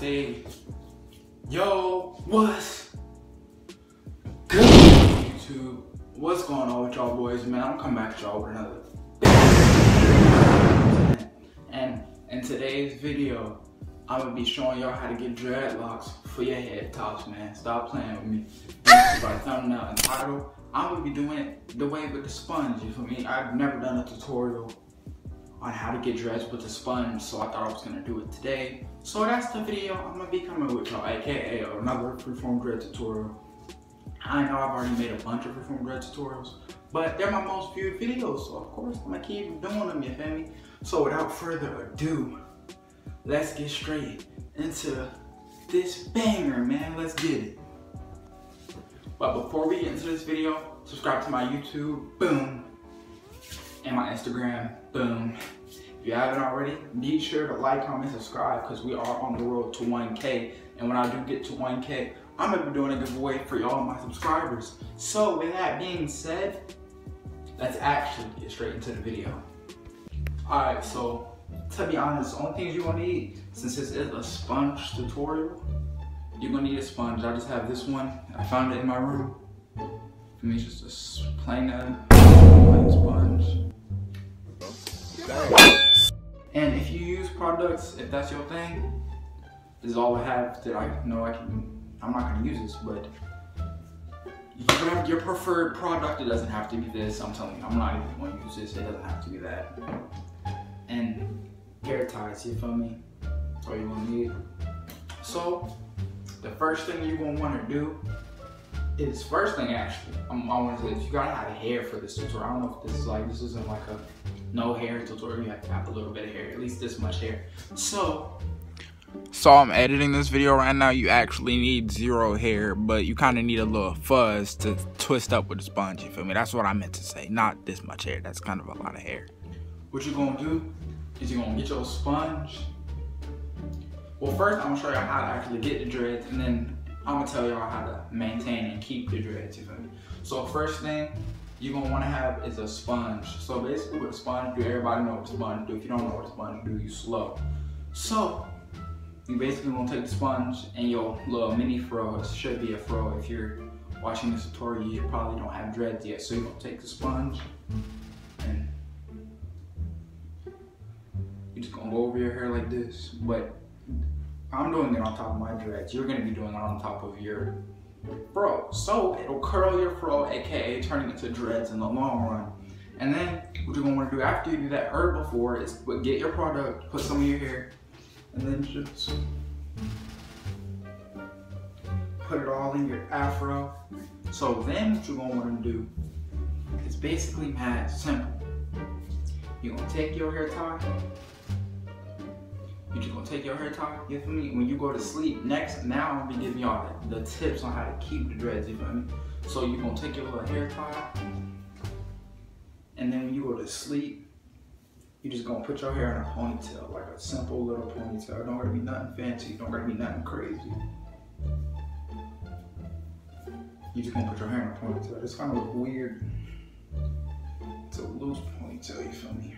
say, yo, what's good YouTube? What's going on with y'all boys, man? I'm coming back to y'all with another and in today's video, I'm gonna be showing y'all how to get dreadlocks for your head tops, man. Stop playing with me. By the thumbnail and title, I'm gonna be doing it the way with the sponge, you feel me? I've never done a tutorial on how to get dreads with the sponge, so I thought I was gonna do it today. So that's the video I'm gonna be coming with y'all, aka another Freeform dread tutorial. I know I've already made a bunch of Freeform dread tutorials, but they're my most viewed videos, so of course I'm gonna keep doing them, you feel me? So without further ado, let's get straight into this banger, man. Let's get it. But before we get into this video, subscribe to my YouTube, boom, and my Instagram, boom. If you haven't already, be sure to like, comment, subscribe, because we are on the road to 1K. And when I do get to 1K, I'm gonna be doing a giveaway for y'all, my subscribers. So with that being said, let's actually get straight into the video. Alright, so to be honest, the only things you're gonna need, since this is a sponge tutorial, you're gonna need a sponge. I just have this one. I found it in my room. For me, it's just a plain sponge. And if you use products, if that's your thing, this is all I have that I know I can. I'm not gonna use this, but your preferred product, it doesn't have to be this. I'm telling you, I'm not even gonna use this. It doesn't have to be that. And hair ties, you feel me? That's all you're gonna need. So the first thing you're gonna want to do is, first thing actually, I want to say is you gotta have hair for this tutorial. I don't know if this isn't like a no hair tutorial. You have to have a little bit of hair, at least this much hair. So I'm editing this video right now. You actually need 0 hair, but you kind of need a little fuzz to twist up with the sponge, you feel me? That's what I meant to say, not this much hair. That's kind of a lot of hair. What you're gonna do is you're gonna get your sponge. Well, first I'm gonna show y'all how to actually get the dreads, and then I'm gonna tell y'all how to maintain and keep the dreads, you feel me? So first thing you're gonna wanna have is a sponge. So basically what a sponge do, everybody know what a sponge do. If you don't know what a sponge do, you slow. So you basically gonna take the sponge and your little mini fro, it should be a fro. If you're watching this tutorial, you probably don't have dreads yet. So you're gonna take the sponge and you're just gonna go over your hair like this. But I'm doing it on top of my dreads. You're gonna be doing it on top of your fro. So it'll curl your fro, aka turning into dreads in the long run. And then what you're gonna wanna do after you do that heard before is get your product, put some of your hair, and then just put it all in your afro. So then what you're gonna wanna do is basically mad simple. You're gonna take your hair tie. You're just gonna take your hair tie, you feel me? When you go to sleep, now I'm gonna be giving y'all the tips on how to keep the dreads, you feel me? So you're gonna take your little hair tie, and then when you go to sleep, you're just gonna put your hair in a ponytail, like a simple little ponytail. Don't gotta be nothing fancy, don't gotta be nothing crazy. You're just gonna put your hair in a ponytail. It's kind of look weird. It's a loose ponytail, you feel me?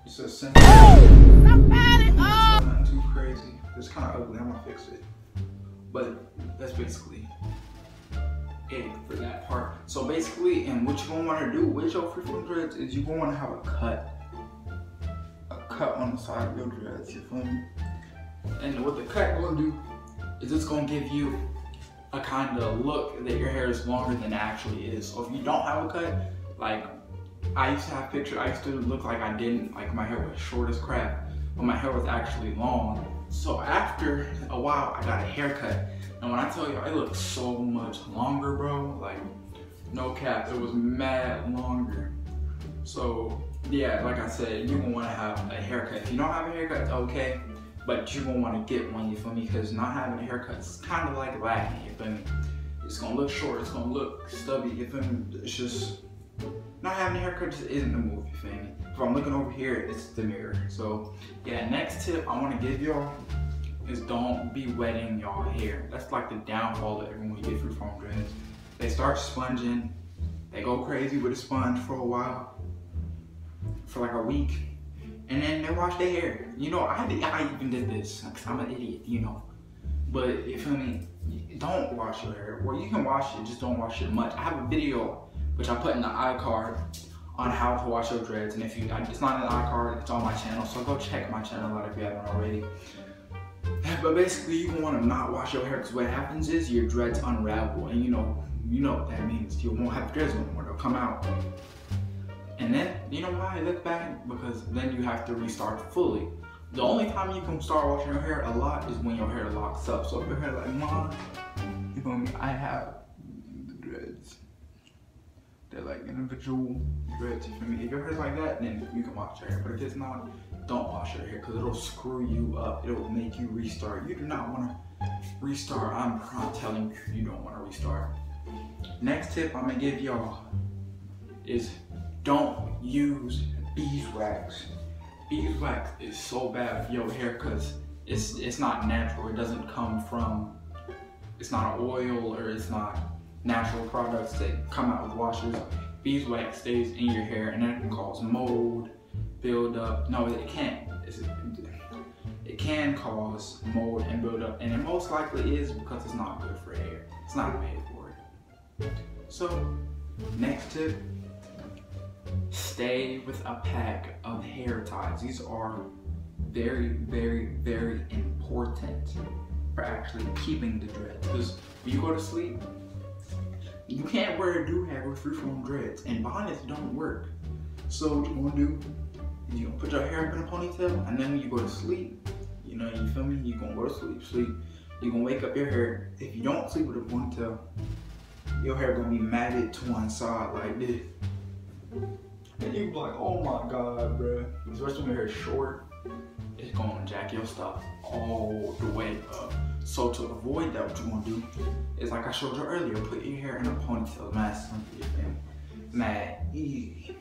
It's a simple. Nothing too crazy. It's kind of ugly. I'm gonna fix it. But that's basically it for that part. So basically, and what you're gonna want to do with your Freeform dreads is you're gonna want to have a cut on the side of your dreads. You feel me? And what the cut gonna do is it's gonna give you a kind of look that your hair is longer than it actually is. So if you don't have a cut, like I used to have pictures, I used to look like I didn't, like my hair was short as crap, but my hair was actually long. So after a while, I got a haircut. And when I tell you, it looks so much longer, bro. Like, no cap, it was mad longer. So yeah, like I said, you're gonna wanna have a haircut. If you don't have a haircut, it's okay, but you're gonna wanna get one, you feel me? Because not having a haircut is kind of like lacking, you feel me? It's gonna look short, it's gonna look stubby, you feel me? It's just, not having a haircut just isn't the move, you feel me? If I'm looking over here, it's the mirror. So yeah, next tip I wanna give y'all is don't be wetting y'all hair. That's like the downfall of everyone you get Freeform dreads. They start sponging, they go crazy with a sponge for a while. for like a week, and then they wash their hair. You know, I even did this because I'm an idiot, you know. But you feel me? Don't wash your hair. Well, you can wash it, just don't wash it much. I have a video which I put in the iCard on how to wash your dreads, and if you, it's not in the iCard, it's on my channel, so go check my channel out if you haven't already. But basically, you want to not wash your hair because what happens is your dreads unravel, and you know what that means. You won't have dreads no more; they'll come out. And then, you know why I look back? Because then you have to restart fully. The only time you can start washing your hair a lot is when your hair locks up. So if your hair like mine, you feel me? I have the dreads. They're like individual dreads, you feel me? If your hair's like that, then you can wash your hair. But if it's not, don't wash your hair because it'll screw you up. It'll make you restart. You do not want to restart. I'm telling you, you don't want to restart. Next tip I'm gonna give y'all is don't use beeswax. Beeswax is so bad for your hair because it's not natural. It doesn't come from, it's not oil or it's not natural products that come out with washes. Beeswax stays in your hair and that can cause mold, build up. No, it can't. It can cause mold and build up, and it most likely is because it's not good for hair. It's not made for it. So, next tip, stay with a pack of hair ties. These are very, very, very important for actually keeping the dreads. Because when you go to sleep, you can't wear a do-rag with Freeform dreads, and bonnets don't work. So what you're gonna do is you're gonna put your hair up in a ponytail, and then when you go to sleep, you know, you feel me? You're gonna go to sleep. You're gonna wake up your hair. If you don't sleep with a ponytail, your hair gonna be matted to one side like this. And you be like, oh my God, bro. Especially when your hair is short, it's gonna jack your stuff all the way up. So to avoid that, what you wanna do is like I showed you earlier, put your hair in a ponytail, mad easy.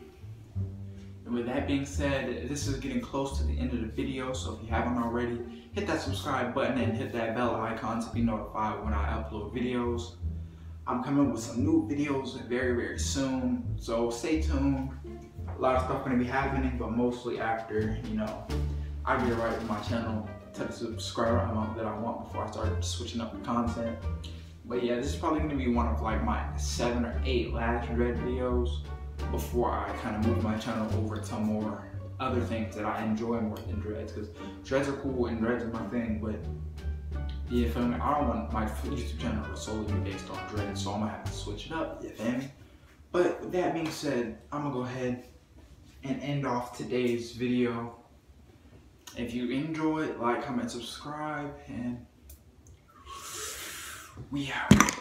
And with that being said, this is getting close to the end of the video, so if you haven't already, hit that subscribe button and hit that bell icon to be notified when I upload videos. I'm coming with some new videos very, very soon, so stay tuned. A lot of stuff gonna be happening, but mostly after, you know, I get right with my channel to the subscriber amount that I want before I start switching up the content. But yeah, this is probably gonna be one of like my 7 or 8 last dread videos before I kind of move my channel over to more other things that I enjoy more than dreads. Because dreads are cool and dreads are my thing, but yeah, feel me? I don't want my YouTube channel to solely be based on dreads, so I'm gonna have to switch it up, you feel me? But with that being said, I'm gonna go ahead and end off today's video. If you enjoyed, like, comment, subscribe, and we out.